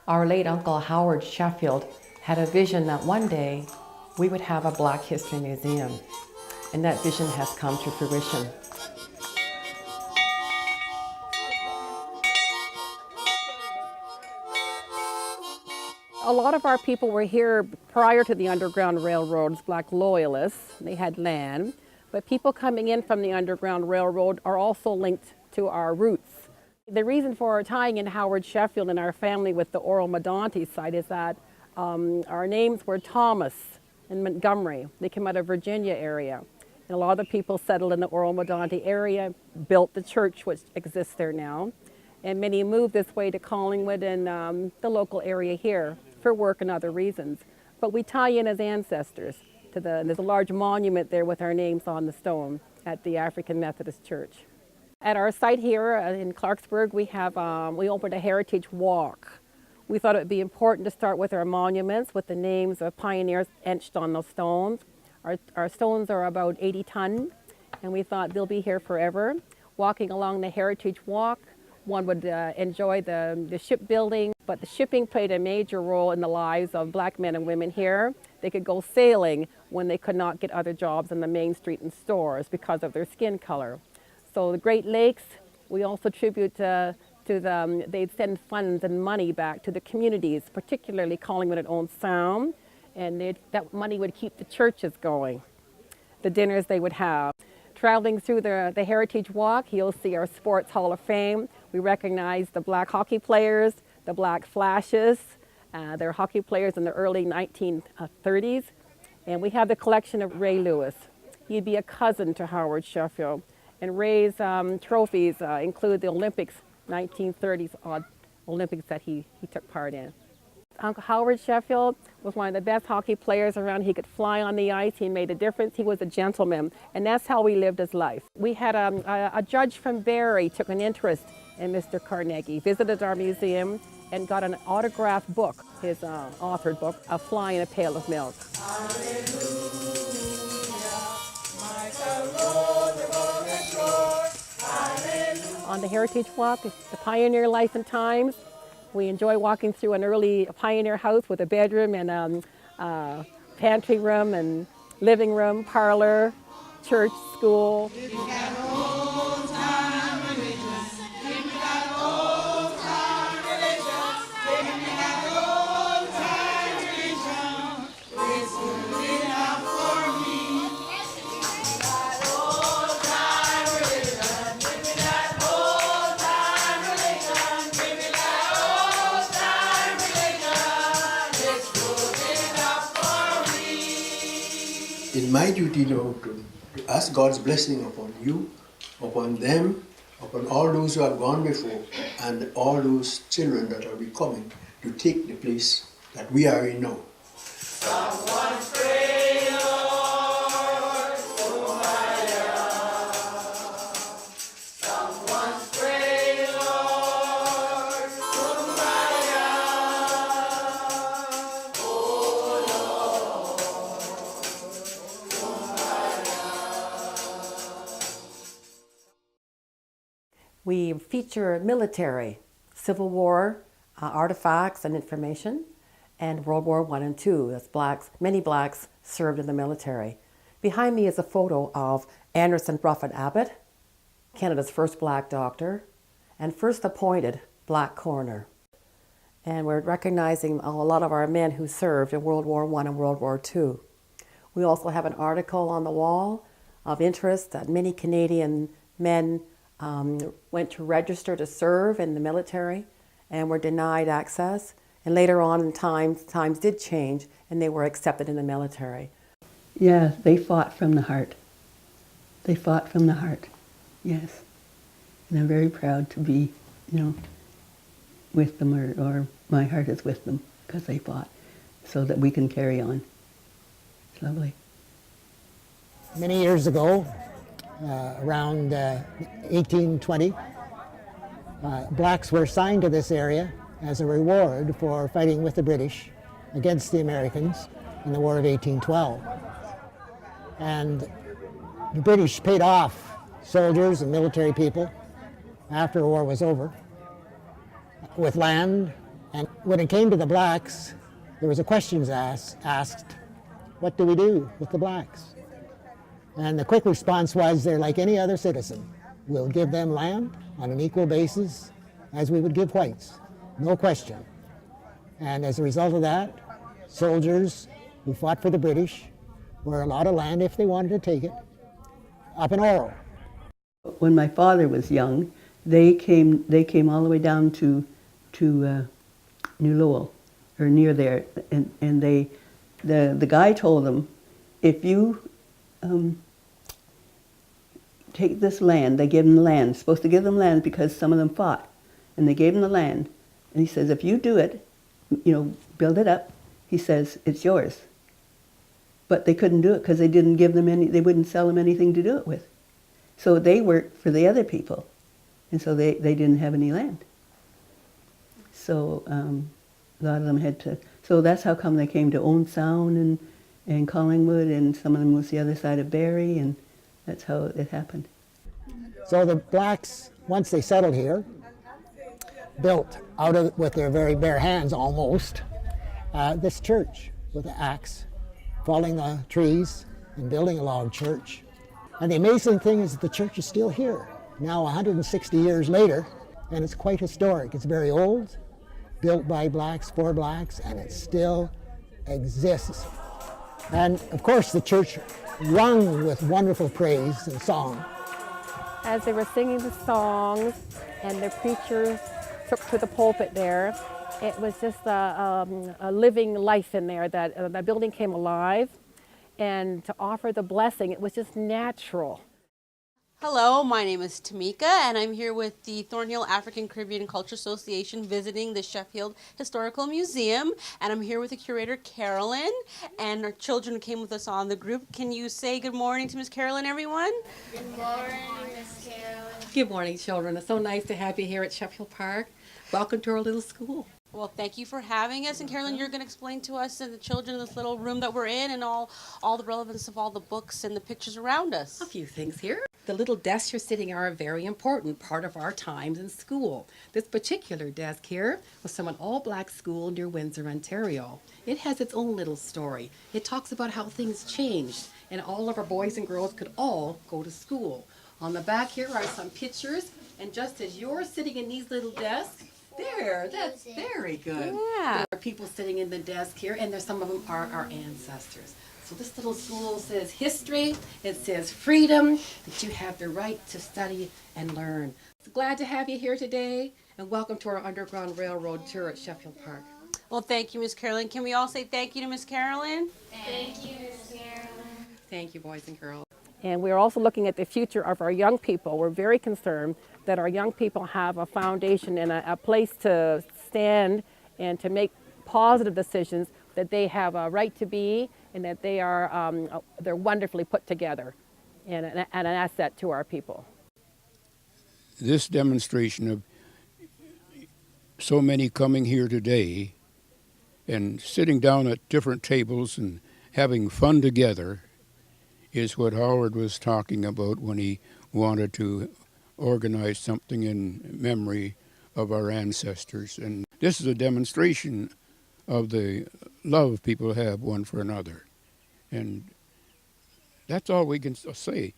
Our late Uncle Howard Sheffield had a vision that one day we would have a Black History Museum, and that vision has come to fruition. A lot of our people were here prior to the Underground Railroad's Black Loyalists. They had land, but people coming in from the Underground Railroad are also linked to our roots. The reason for tying in Howard Sheffield and our family with the Oro-Medonte site is that our names were Thomas and Montgomery. They came out of Virginia area. And a lot of the people settled in the Oro-Medonte area, built the church which exists there now. And many moved this way to Collingwood and the local area here for work and other reasons. But we tie in as ancestors to there's a large monument there with our names on the stone at the African Methodist Church. At our site here in Clarksburg, we opened a heritage walk. We thought it would be important to start with our monuments with the names of pioneers etched on those stones. Our stones are about 80 ton, and we thought they'll be here forever. Walking along the heritage walk, one would enjoy the shipbuilding, but the shipping played a major role in the lives of Black men and women here. They could go sailing when they could not get other jobs in the main street and stores because of their skin color. So the Great Lakes, we also tribute they'd send funds and money back to the communities, particularly Collingwood and Owen Sound, and that money would keep the churches going, the dinners they would have. Traveling through the Heritage Walk, you'll see our Sports Hall of Fame. We recognize the Black hockey players, the Black Flashes. They're hockey players in the early 1930s. And we have the collection of Ray Lewis. He'd be a cousin to Howard Sheffield. And Ray's trophies include the Olympics, 1930s Olympics that he took part in. Uncle Howard Sheffield was one of the best hockey players around. He could fly on the ice. He made a difference. He was a gentleman, and that's how we lived his life. We had a judge from Barrie took an interest in Mr. Carnegie, visited our museum, and got an autographed book, his authored book, A Fly in a Pail of Milk. On the Heritage Walk, the Pioneer Life and Times. We enjoy walking through an early pioneer house with a bedroom and pantry room and living room, parlor, church, school. It's my duty now to ask God's blessing upon you, upon them, upon all those who have gone before, and all those children that are becoming to take the place that we are in now. Someone's praying, Lord, someone's praying, Lord, We feature military, Civil War artifacts and information, and World War I and II, as many blacks served in the military. Behind me is a photo of Anderson Bruffett Abbott, Canada's first black doctor, and first appointed black coroner. And we're recognizing a lot of our men who served in World War I and World War II. We also have an article on the wall of interest that many Canadian men went to register to serve in the military and were denied access. And later on in times did change and they were accepted in the military. Yeah, they fought from the heart. They fought from the heart, yes. And I'm very proud to be, with them, or my heart is with them because they fought so that we can carry on. It's lovely. Many years ago, around 1820, blacks were assigned to this area as a reward for fighting with the British against the Americans in the War of 1812. And the British paid off soldiers and military people after the war was over with land And when it came to the blacks, there was a question asked, what do we do with the blacks? And the quick response was, they're like any other citizen. We'll give them land on an equal basis as we would give whites, no question. And as a result of that, soldiers who fought for the British were allowed a land if they wanted to take it, up in Oro. When my father was young, they came all the way down to New Lowell, or near there, and the guy told them, if you take this land, they gave them the land, supposed to give them land because some of them fought, and they gave them the land, and he says, if you do it, build it up, he says, it's yours. But they couldn't do it because they didn't give them they wouldn't sell them anything to do it with. So they worked for the other people, and so they didn't have any land. So a lot of them had to, so that's how come they came to Owen Sound and Collingwood, and some of them was the other side of Barrie, and that's how it happened. So the blacks, once they settled here, built with their very bare hands almost, this church with an axe, felling the trees and building a log church. And the amazing thing is that the church is still here, now 160 years later, and it's quite historic. It's very old, built by blacks, for blacks, and it still exists. And of course the church rung with wonderful praise and song. As they were singing the songs and the preachers took to the pulpit there, it was just a living life in there, that the building came alive, and to offer the blessing, it was just natural. Hello, my name is Tamika, and I'm here with the Thornhill African Caribbean Culture Association visiting the Sheffield Historical Museum, and I'm here with the curator, Carolyn, and our children came with us on the group. Can you say good morning to Miss Carolyn, everyone? Good morning, Miss Carolyn. Good morning, children. It's so nice to have you here at Sheffield Park. Welcome to our little school. Well, thank you for having us, and Carolyn, you're going to explain to us and the children in this little room that we're in, and all the relevance of all the books and the pictures around us. A few things here. The little desks you're sitting are a very important part of our times in school. This particular desk here was from an all-black school near Windsor, Ontario. It has its own little story. It talks about how things changed, and all of our boys and girls could all go to school. On the back here are some pictures, and just as you're sitting in these little desks, that's very good. Yeah. There are people sitting in the desk here, and some of them are our ancestors. So this little school says history, it says freedom, that you have the right to study and learn. So glad to have you here today, and welcome to our Underground Railroad tour at Sheffield Park. Well, thank you, Miss Carolyn. Can we all say thank you to Miss Carolyn? Thank you, Miss Carolyn. Thank you, boys and girls. And we're also looking at the future of our young people. We're very concerned that our young people have a foundation and a place to stand and to make positive decisions, that they have a right to be, and that they are they're wonderfully put together and an asset to our people. This demonstration of so many coming here today and sitting down at different tables and having fun together is what Howard was talking about when he wanted to organize something in memory of our ancestors. And this is a demonstration of the love people have one for another. And that's all we can say.